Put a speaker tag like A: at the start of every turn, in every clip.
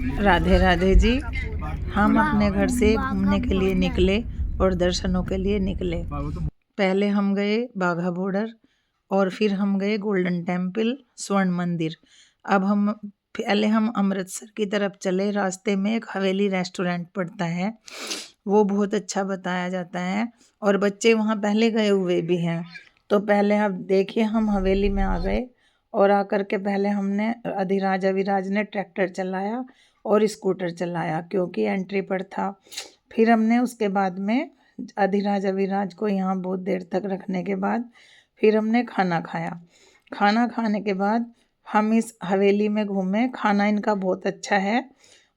A: राधे राधे जी। हम अपने घर से घूमने के लिए निकले और दर्शनों के लिए निकले। पहले हम गए बाघा बॉर्डर और फिर हम गए गोल्डन टेम्पल, स्वर्ण मंदिर। अब हम अमृतसर की तरफ चले। रास्ते में एक हवेली रेस्टोरेंट पड़ता है, वो बहुत अच्छा बताया जाता है और बच्चे वहाँ पहले गए हुए भी हैं। तो पहले आप देखिए, हम हवेली में आ गए और आकर के पहले हमने अधिराज अविराज ने ट्रैक्टर चलाया और स्कूटर चलाया क्योंकि एंट्री पर था। फिर हमने उसके बाद में अधिराज अविराज को यहाँ बहुत देर तक रखने के बाद फिर हमने खाना खाया। खाना खाने के बाद हम इस हवेली में घूमे। खाना इनका बहुत अच्छा है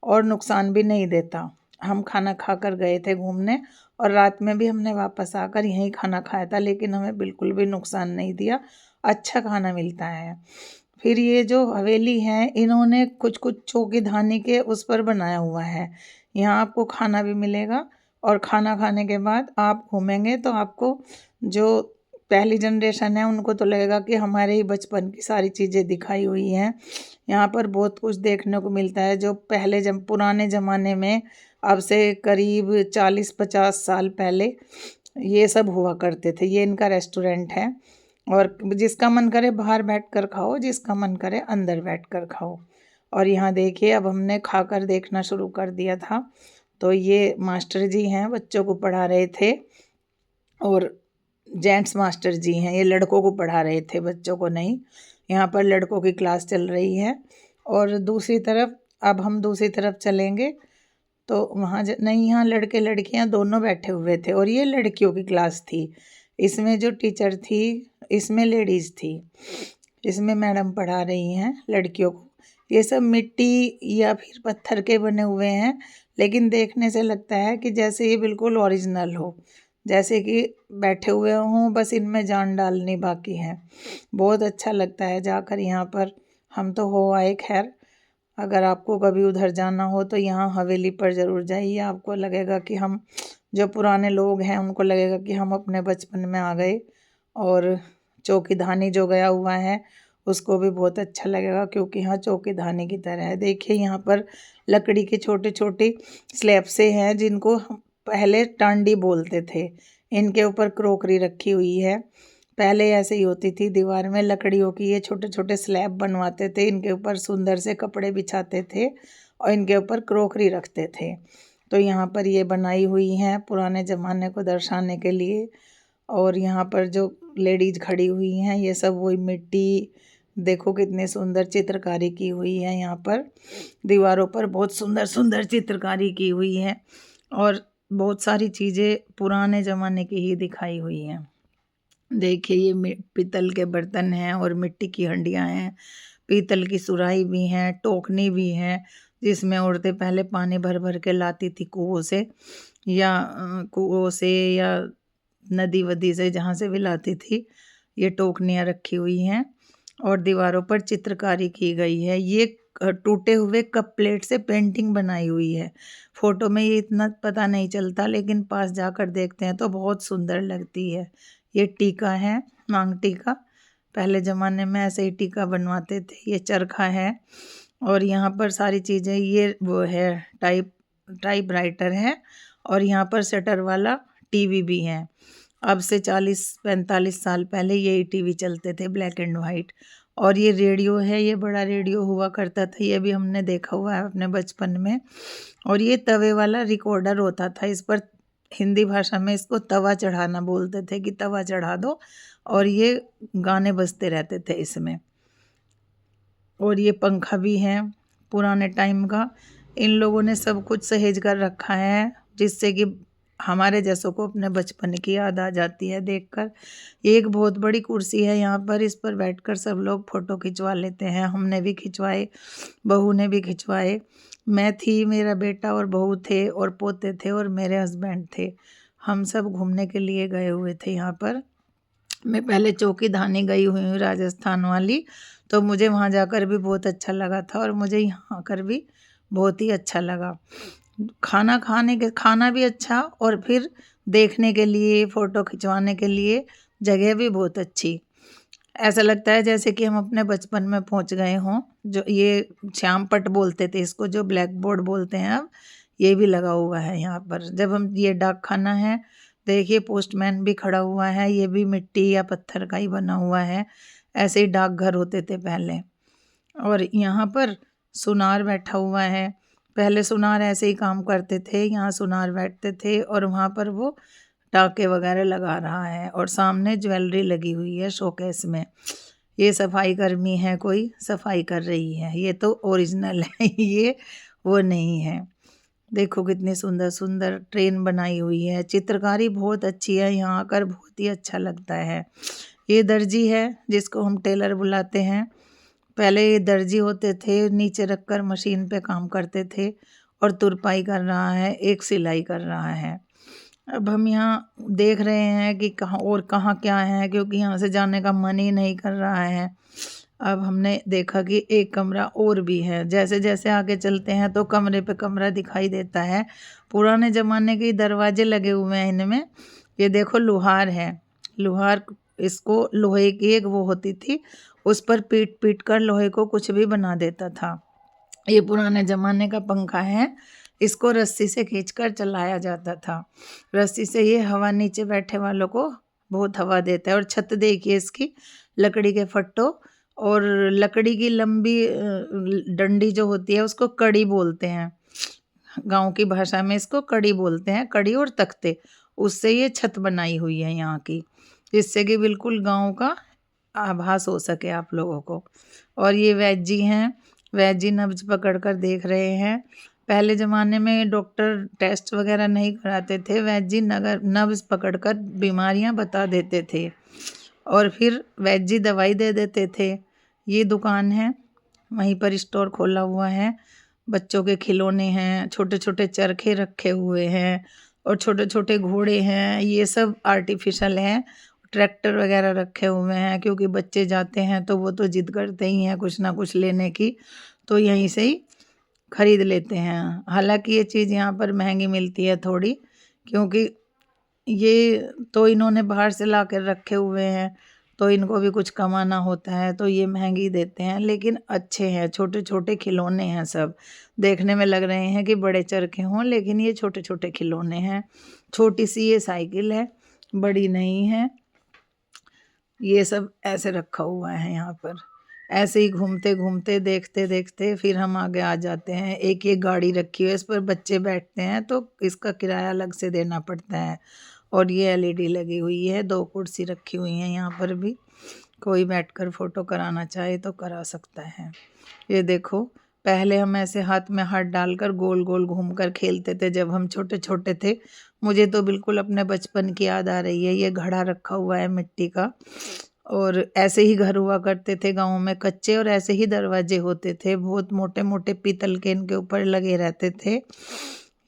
A: और नुकसान भी नहीं देता। हम खाना खाकर गए थे घूमने और रात में भी हमने वापस आकर यहीं खाना खाया था, लेकिन हमें बिल्कुल भी नुकसान नहीं दिया। अच्छा खाना मिलता है। फिर ये जो हवेली है, इन्होंने कुछ कुछ चौकी धानी के उस पर बनाया हुआ है। यहाँ आपको खाना भी मिलेगा और खाना खाने के बाद आप घूमेंगे तो आपको जो पहली जनरेशन है उनको तो लगेगा कि हमारे ही बचपन की सारी चीज़ें दिखाई हुई हैं। यहाँ पर बहुत कुछ देखने को मिलता है जो पहले जब पुराने ज़माने में, अब से करीब 40-50 साल पहले ये सब हुआ करते थे। ये इनका रेस्टोरेंट है और जिसका मन करे बाहर बैठकर खाओ, जिसका मन करे अंदर बैठकर खाओ। और यहाँ देखिए, अब हमने खाकर देखना शुरू कर दिया था। तो ये मास्टर जी हैं, बच्चों को पढ़ा रहे थे और जेंट्स मास्टर जी हैं, ये लड़कों को पढ़ा रहे थे, बच्चों को नहीं। यहाँ पर लड़कों की क्लास चल रही है। और दूसरी तरफ, अब हम दूसरी तरफ चलेंगे तो वहाँ नहीं, यहाँ लड़के लड़कियाँ दोनों बैठे हुए थे और ये लड़कियों की क्लास थी। इसमें जो टीचर थी, इसमें लेडीज़ थी, इसमें मैडम पढ़ा रही हैं लड़कियों को। ये सब मिट्टी या फिर पत्थर के बने हुए हैं, लेकिन देखने से लगता है कि जैसे ये बिल्कुल ओरिजिनल हो, जैसे कि बैठे हुए हों, बस इनमें जान डालनी बाकी है। बहुत अच्छा लगता है जाकर यहाँ पर। हम तो हो आए खैर। अगर आपको कभी उधर जाना हो तो यहाँ हवेली पर ज़रूर जाइए। आपको लगेगा कि हम जो पुराने लोग हैं उनको लगेगा कि हम अपने बचपन में आ गए। और चौकी धानी जो गया हुआ है उसको भी बहुत अच्छा लगेगा क्योंकि यहाँ चौकी धानी की तरह है। देखिए, यहाँ पर लकड़ी के छोटे छोटे स्लैब से हैं जिनको हम पहले टांडी बोलते थे। इनके ऊपर क्रोकरी रखी हुई है। पहले ऐसे ही होती थी, दीवार में लकड़ियों की ये छोटे छोटे स्लैब बनवाते थे, इनके ऊपर सुंदर से कपड़े बिछाते थे और इनके ऊपर क्रोकरी रखते थे। तो यहाँ पर ये बनाई हुई हैं पुराने ज़माने को दर्शाने के लिए। और यहाँ पर जो लेडीज खड़ी हुई हैं ये सब वही मिट्टी, देखो कितनी सुंदर चित्रकारी की हुई है। यहाँ पर दीवारों पर बहुत सुंदर सुंदर चित्रकारी की हुई है और बहुत सारी चीज़ें पुराने ज़माने की ही दिखाई हुई हैं। देखिए, ये पीतल के बर्तन हैं और मिट्टी की हंडियाँ हैं। पीतल की सुराही भी हैं, टोकनी भी हैं, जिसमें औरतें पहले पानी भर भर के लाती थी कुओं से या नदी वदी से, जहाँ से भी लाती थी। ये टोकनियाँ रखी हुई हैं और दीवारों पर चित्रकारी की गई है। ये टूटे हुए कप प्लेट से पेंटिंग बनाई हुई है। फोटो में ये इतना पता नहीं चलता, लेकिन पास जाकर देखते हैं तो बहुत सुंदर लगती है। ये टीका है, मांग टीका। पहले ज़माने में ऐसे ही टीका बनवाते थे। ये चरखा है और यहाँ पर सारी चीज़ें, ये वो है टाइपराइटर है और यहाँ पर शटर वाला टीवी भी है। अब से 40-45 साल पहले यही टीवी चलते थे, ब्लैक एंड वाइट। और ये रेडियो है, ये बड़ा रेडियो हुआ करता था, ये भी हमने देखा हुआ है अपने बचपन में। और ये तवे वाला रिकॉर्डर होता था, इस पर हिंदी भाषा में इसको तवा चढ़ाना बोलते थे कि तवा चढ़ा दो, और ये गाने बजते रहते थे इसमें। और ये पंखा भी है पुराने टाइम का। इन लोगों ने सब कुछ सहेज कर रखा है, जिससे कि हमारे जैसों को अपने बचपन की याद आ जाती है देखकर। ये एक बहुत बड़ी कुर्सी है यहाँ पर, इस पर बैठकर सब लोग फ़ोटो खिंचवा लेते हैं। हमने भी खिंचवाए, बहू ने भी खिंचवाए। मैं थी, मेरा बेटा और बहू थे और पोते थे और मेरे हस्बैंड थे। हम सब घूमने के लिए गए हुए थे यहाँ पर। मैं पहले चौकी धानी गई हुई हूँ, राजस्थान वाली, तो मुझे वहाँ जाकर भी बहुत अच्छा लगा था और मुझे यहाँ आकर भी बहुत ही अच्छा लगा। खाना भी अच्छा और फिर देखने के लिए, फ़ोटो खिंचवाने के लिए जगह भी बहुत अच्छी। ऐसा लगता है जैसे कि हम अपने बचपन में पहुंच गए हों। जो ये श्याम पट बोलते थे इसको, जो ब्लैक बोर्ड बोलते हैं अब, ये भी लगा हुआ है यहाँ पर। जब हम, ये डाक खाना है, देखिए पोस्टमैन भी खड़ा हुआ है, ये भी मिट्टी या पत्थर का ही बना हुआ है। ऐसे ही डाकघर होते थे पहले। और यहाँ पर सुनार बैठा हुआ है। पहले सुनार ऐसे ही काम करते थे, यहाँ सुनार बैठते थे और वहाँ पर वो टाके वगैरह लगा रहा है। और सामने ज्वेलरी लगी हुई है शोकेस में। ये सफाई कर्मी है, कोई सफाई कर रही है। ये तो ओरिजिनल है ये वो नहीं है। देखो कितनी सुंदर सुंदर ट्रेन बनाई हुई है। चित्रकारी बहुत अच्छी है, यहाँ आकर बहुत ही अच्छा लगता है। ये दर्जी है जिसको हम टेलर बुलाते हैं। पहले ये दर्जी होते थे, नीचे रखकर मशीन पे काम करते थे। और तुरपाई कर रहा है, एक सिलाई कर रहा है। अब हम यहाँ देख रहे हैं कि कहाँ और कहाँ क्या है, क्योंकि यहाँ से जाने का मन ही नहीं कर रहा है। अब हमने देखा कि एक कमरा और भी है। जैसे जैसे आगे चलते हैं तो कमरे पे कमरा दिखाई देता है। पुराने ज़माने के दरवाजे लगे हुए हैं इनमें। ये देखो लुहार है, लुहार, इसको लोहे की एक वो होती थी, उस पर पीट पीट कर लोहे को कुछ भी बना देता था। ये पुराने ज़माने का पंखा है, इसको रस्सी से खींचकर चलाया जाता था। रस्सी से ये हवा नीचे बैठे वालों को बहुत हवा देता है। और छत देखिए इसकी, लकड़ी के फट्टों और लकड़ी की लंबी डंडी जो होती है उसको कड़ी बोलते हैं। गांव की भाषा में इसको कड़ी बोलते हैं, कड़ी और तख्ते, उससे ये छत बनाई हुई है यहाँ की, जिससे कि बिल्कुल गांव का आभास हो सके आप लोगों को। और ये वैद जी हैं, वैद जी नब्ज पकड़ कर देख रहे हैं। पहले ज़माने में डॉक्टर टेस्ट वगैरह नहीं कराते थे, वैद जी नब्ज पकड़ कर बीमारियां बता देते थे और फिर वैद जी दवाई दे देते थे। ये दुकान है, वहीं पर स्टोर खोला हुआ है। बच्चों के खिलौने हैं, छोटे छोटे चरखे रखे हुए हैं और छोटे छोटे घोड़े हैं। ये सब आर्टिफिशियल हैं। ट्रैक्टर वगैरह रखे हुए हैं, क्योंकि बच्चे जाते हैं तो वो तो जिद करते ही हैं कुछ ना कुछ लेने की, तो यहीं से ही खरीद लेते हैं। हालांकि ये चीज़ यहाँ पर महंगी मिलती है थोड़ी, क्योंकि ये तो इन्होंने बाहर से ला कर रखे हुए हैं, तो इनको भी कुछ कमाना होता है, तो ये महंगी देते हैं। लेकिन अच्छे हैं, छोटे छोटे खिलौने हैं सब। देखने में लग रहे हैं कि बड़े चरखे हों, लेकिन ये छोटे छोटे खिलौने हैं। छोटी सी ये साइकिल है, बड़ी नहीं है। ये सब ऐसे रखा हुआ है यहाँ पर। ऐसे ही घूमते घूमते देखते देखते फिर हम आगे आ जाते हैं। एक ये गाड़ी रखी है, इस पर बच्चे बैठते हैं तो इसका किराया अलग से देना पड़ता है। और ये एलईडी लगी हुई है, 2 कुर्सी रखी हुई हैं यहाँ पर भी। कोई बैठकर फ़ोटो कराना चाहे तो करा सकता है। ये देखो, पहले हम ऐसे हाथ में हाथ डालकर गोल गोल घूमकर खेलते थे जब हम छोटे छोटे थे। मुझे तो बिल्कुल अपने बचपन की याद आ रही है। ये घड़ा रखा हुआ है मिट्टी का, और ऐसे ही घर हुआ करते थे गाँव में, कच्चे, और ऐसे ही दरवाजे होते थे, बहुत मोटे मोटे पीतल के इनके ऊपर लगे रहते थे।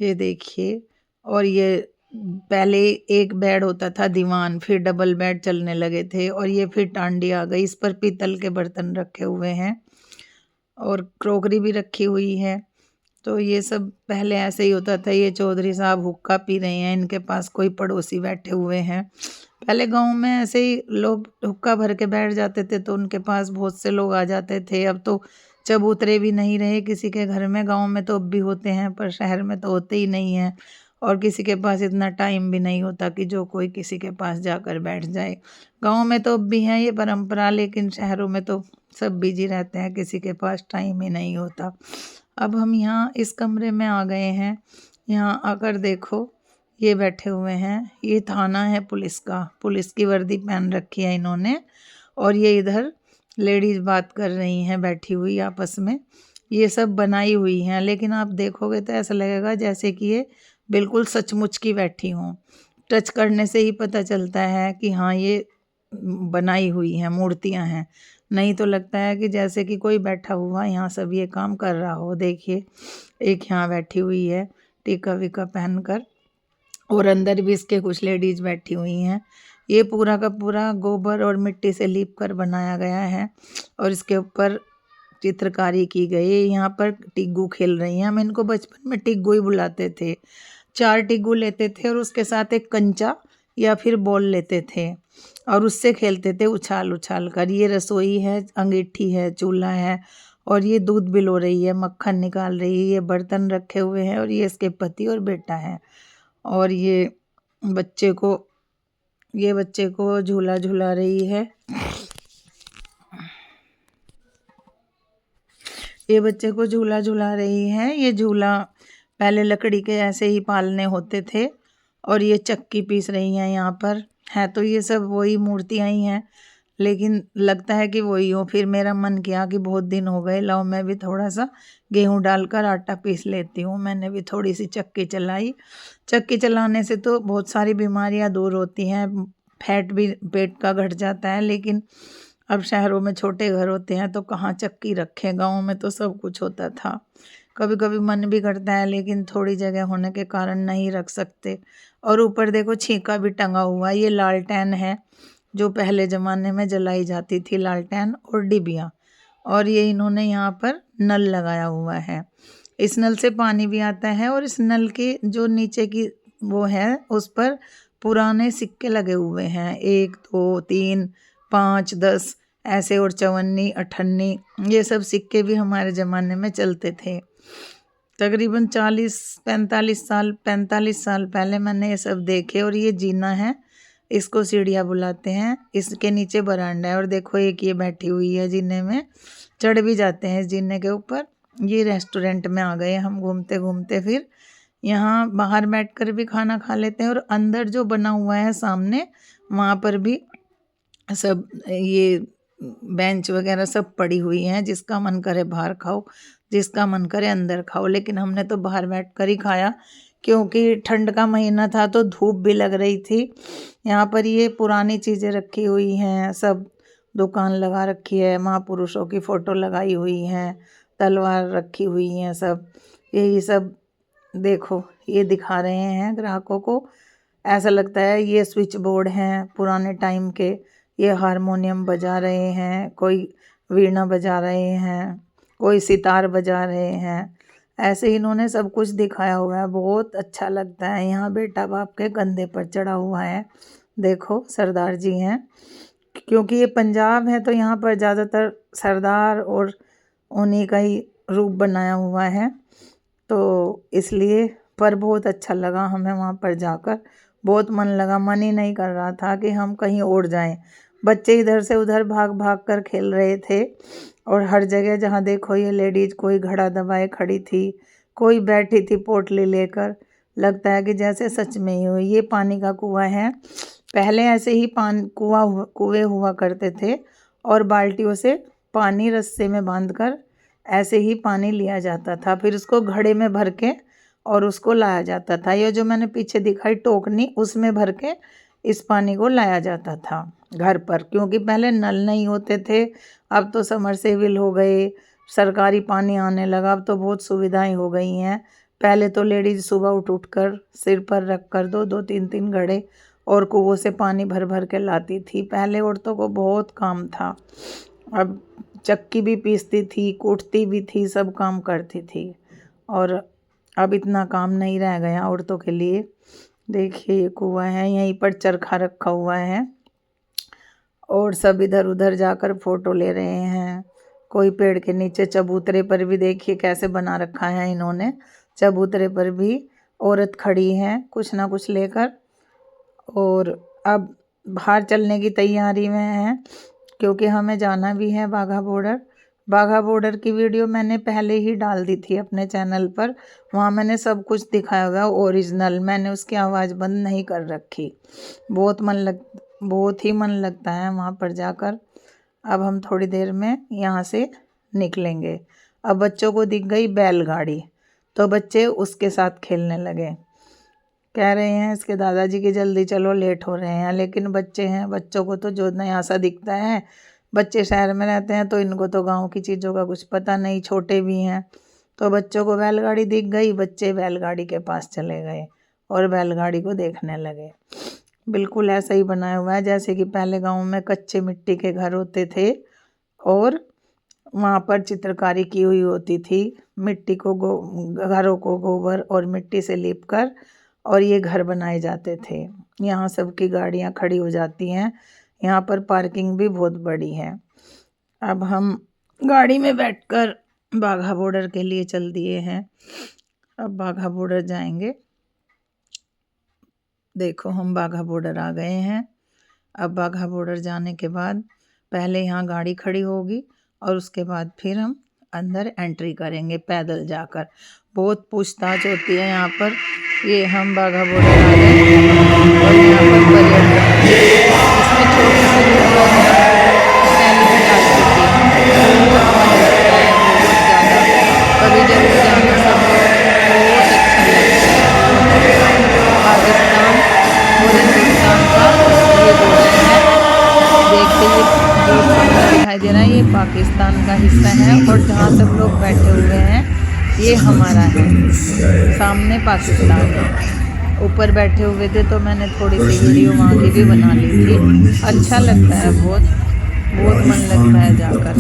A: ये देखिए। और ये पहले एक बेड होता था दीवान, फिर डबल बेड चलने लगे थे, और ये फिर टांडी आ गई, इस पर पीतल के बर्तन रखे हुए हैं और क्रोकरी भी रखी हुई है। तो ये सब पहले ऐसे ही होता था। ये चौधरी साहब हुक्का पी रहे हैं, इनके पास कोई पड़ोसी बैठे हुए हैं। पहले गांव में ऐसे ही लोग हुक्का भर के बैठ जाते थे तो उनके पास बहुत से लोग आ जाते थे। अब तो चबूतरे भी नहीं रहे किसी के घर में। गांव में तो अब भी होते हैं, पर शहर में तो होते ही नहीं हैं, और किसी के पास इतना टाइम भी नहीं होता कि जो कोई किसी के पास जाकर बैठ जाए। गांव में तो अब भी है ये परंपरा, लेकिन शहरों में तो सब बिजी रहते हैं, किसी के पास टाइम ही नहीं होता। अब हम यहाँ इस कमरे में आ गए हैं। यहाँ आकर देखो, ये बैठे हुए हैं, ये थाना है पुलिस का। पुलिस की वर्दी पहन रखी है इन्होंने, और ये इधर लेडीज़ बात कर रही हैं बैठी हुई आपस में। ये सब बनाई हुई हैं, लेकिन आप देखोगे तो ऐसा लगेगा जैसे कि ये बिल्कुल सचमुच की बैठी हों। टच करने से ही पता चलता है कि हाँ ये बनाई हुई हैं, मूर्तियाँ हैं। नहीं तो लगता है कि जैसे कि कोई बैठा हुआ यहाँ सब ये काम कर रहा हो। देखिए, एक यहाँ बैठी हुई है टीका वीका पहन कर, और अंदर भी इसके कुछ लेडीज़ बैठी हुई हैं। ये पूरा का पूरा गोबर और मिट्टी से लीप कर बनाया गया है, और इसके ऊपर चित्रकारी की गई है। यहाँ पर टिग्गू खेल रही हैं। हम इनको बचपन में टिग्गू ही बुलाते थे। 4 टिग्गू लेते थे और उसके साथ एक कंचा या फिर बॉल लेते थे, और उससे खेलते थे उछाल उछाल कर। ये रसोई है, अंगीठी है, चूल्हा है, और ये दूध बिलो रही है, मक्खन निकाल रही है, ये बर्तन रखे हुए हैं, और ये इसके पति और बेटा है। और बच्चे को ये बच्चे को झूला झूला रही है। ये बच्चे को झूला झूला रही है। ये झूला पहले लकड़ी के ऐसे ही पालने होते थे, और ये चक्की पीस रही हैं यहाँ पर। है तो ये सब वही मूर्तियाँ ही हैं, लेकिन लगता है कि वही हो। फिर मेरा मन किया कि बहुत दिन हो गए, लाओ मैं भी थोड़ा सा गेहूं डालकर आटा पीस लेती हूँ। मैंने भी थोड़ी सी चक्की चलाई। चक्की चलाने से तो बहुत सारी बीमारियाँ दूर होती हैं, फैट भी पेट का घट जाता है। लेकिन अब शहरों में छोटे घर होते हैं तो कहाँ चक्की रखें, गाँव में तो सब कुछ होता था। कभी कभी मन भी करता है, लेकिन थोड़ी जगह होने के कारण नहीं रख सकते। और ऊपर देखो छीका भी टंगा हुआ है। ये लालटेन है जो पहले ज़माने में जलाई जाती थी, लालटेन और डिबिया। और ये इन्होंने यहाँ पर नल लगाया हुआ है। इस नल से पानी भी आता है, और इस नल के जो नीचे की वो है उस पर पुराने सिक्के लगे हुए हैं, 1 2 3 5 10 ऐसे, और 54 58 ये सब सिक्के भी हमारे ज़माने में चलते थे। तकरीबन 45 साल पहले मैंने ये सब देखे। और ये जीना है, इसको सीढ़ियाँ बुलाते हैं। इसके नीचे बरांडा है, और देखो एक ये बैठी हुई है जीने में, चढ़ भी जाते हैं इस जीने के ऊपर। ये रेस्टोरेंट में आ गए हम घूमते घूमते। फिर यहाँ बाहर बैठकर भी खाना खा लेते हैं, और अंदर जो बना हुआ है सामने, वहाँ पर भी सब ये बेंच वगैरह सब पड़ी हुई हैं। जिसका मन करे बाहर खाओ, जिसका मन करे अंदर खाओ। लेकिन हमने तो बाहर बैठकर ही खाया, क्योंकि ठंड का महीना था तो धूप भी लग रही थी। यहाँ पर ये पुरानी चीज़ें रखी हुई हैं, सब दुकान लगा रखी है, महापुरुषों की फ़ोटो लगाई हुई हैं, तलवार रखी हुई हैं सब। यही सब देखो ये दिखा रहे हैं ग्राहकों को। ऐसा लगता है ये स्विच बोर्ड हैं पुराने टाइम के। ये हारमोनियम बजा रहे हैं, कोई वीणा बजा रहे हैं, कोई सितार बजा रहे हैं। ऐसे ही इन्होंने सब कुछ दिखाया हुआ है, बहुत अच्छा लगता है। यहाँ बेटा बाप के कंधे पर चढ़ा हुआ है, देखो सरदार जी हैं। क्योंकि ये पंजाब है तो यहाँ पर ज़्यादातर सरदार और उन्हीं का ही रूप बनाया हुआ है, तो इसलिए। पर बहुत अच्छा लगा हमें वहाँ पर जाकर, बहुत मन लगा। मन ही नहीं कर रहा था कि हम कहीं और जाएं। बच्चे इधर से उधर भाग भाग कर खेल रहे थे, और हर जगह जहाँ देखो ये लेडीज़, कोई घड़ा दबाए खड़ी थी, कोई बैठी थी पोटली लेकर। लगता है कि जैसे सच में ही हो। ये पानी का कुआं है। पहले ऐसे ही कुएं हुआ करते थे, और बाल्टियों से पानी रस्से में बांधकर ऐसे ही पानी लिया जाता था। फिर उसको घड़े में भर के और उसको लाया जाता था। ये जो मैंने पीछे दिखाई टोकनी, उसमें भर के इस पानी को लाया जाता था घर पर। क्योंकि पहले नल नहीं होते थे, अब तो समरसेबिल हो गए, सरकारी पानी आने लगा, अब तो बहुत सुविधाएं हो गई हैं। पहले तो लेडीज़ सुबह उठ कर सिर पर रख कर 2-2 3-3 घड़े और कुओं से पानी भर भर के लाती थी। पहले औरतों को बहुत काम था। अब चक्की भी पीसती थी, कूटती भी थी, सब काम करती थी, और अब इतना काम नहीं रह गया औरतों के लिए। देखिए ये कुआं है, यहीं पर चरखा रखा हुआ है, और सब इधर उधर जाकर फ़ोटो ले रहे हैं। कोई पेड़ के नीचे, चबूतरे पर भी देखिए कैसे बना रखा है इन्होंने। चबूतरे पर भी औरत खड़ी है कुछ ना कुछ लेकर, और अब बाहर चलने की तैयारी में है, क्योंकि हमें जाना भी है बाघा बॉर्डर। बाघा बॉर्डर की वीडियो मैंने पहले ही डाल दी थी अपने चैनल पर, वहाँ मैंने सब कुछ दिखाया हुआ ओरिजिनल। मैंने उसकी आवाज़ बंद नहीं कर रखी। बहुत ही मन लगता है वहाँ पर जाकर। अब हम थोड़ी देर में यहाँ से निकलेंगे। अब बच्चों को दिख गई बैलगाड़ी, तो बच्चे उसके साथ खेलने लगे। कह रहे हैं इसके दादाजी की जल्दी चलो, लेट हो रहे हैं। लेकिन बच्चे हैं, बच्चों को तो जो नया सा दिखता है। बच्चे शहर में रहते हैं तो इनको तो गांव की चीज़ों का कुछ पता नहीं, छोटे भी हैं। तो बच्चों को बैलगाड़ी दिख गई, बच्चे बैलगाड़ी के पास चले गए और बैलगाड़ी को देखने लगे। बिल्कुल ऐसा ही बनाया हुआ है जैसे कि पहले गाँव में कच्चे मिट्टी के घर होते थे, और वहाँ पर चित्रकारी की हुई होती थी। मिट्टी को घरों को गोबर और मिट्टी से लीप कर और ये घर बनाए जाते थे। यहाँ सबकी गाड़ियाँ खड़ी हो जाती हैं। यहाँ पर पार्किंग भी बहुत बड़ी है। अब हम गाड़ी में बैठकर बाघा बॉर्डर के लिए चल दिए हैं। अब बाघा बॉर्डर जाएंगे। देखो हम बाघा बॉर्डर आ गए हैं। अब बाघा बॉर्डर जाने के बाद पहले यहाँ गाड़ी खड़ी होगी और उसके बाद फिर हम अंदर एंट्री करेंगे पैदल जाकर। बहुत पूछताछ होती है यहाँ पर। ये हम बाघा बॉर्डर आ गए और यहाँ पर पर्यटन इसमें छोटी सी वीडियो पहले भी डाल चुकी है। बहुत मन लगता है, बहुत ज़्यादा। कभी जरूर जाना सब बहुत अच्छा लगता है। पाकिस्तान और हिंदुस्तान का ये बॉर्डर है। देखते ये जो सामने दिखाई दे रहा है ये पाकिस्तान का हिस्सा है और जहाँ सब लोग बैठे हुए हैं ये हमारा है। सामने पाकिस्तान है। ऊपर बैठे हुए थे तो मैंने थोड़ी सी वीडियो वहाँ की भी बना ली थी। अच्छा लगता है, बहुत मन लगता है जाकर।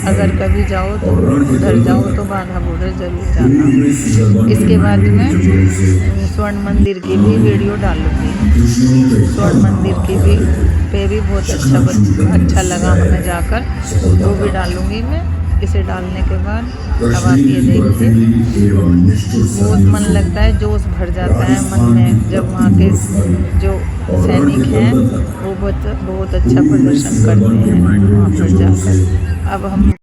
A: अगर कभी जाओ तो उधर जाओ तो बाघा बॉर्डर ज़रूर जाना। इसके बाद मैं स्वर्ण मंदिर की भी वीडियो डालूँगी। स्वर्ण मंदिर की भी पे भी बहुत अच्छा लगा हमें जाकर, वो भी डालूँगी मैं। इसे डालने के बाद अब आप ये देखिए बहुत मन लगता है, जोश भर जाता है मन में जब वहाँ के जो सैनिक हैं वो बहुत अच्छा प्रदर्शन करते हैं वहाँ पर जाकर। अब हम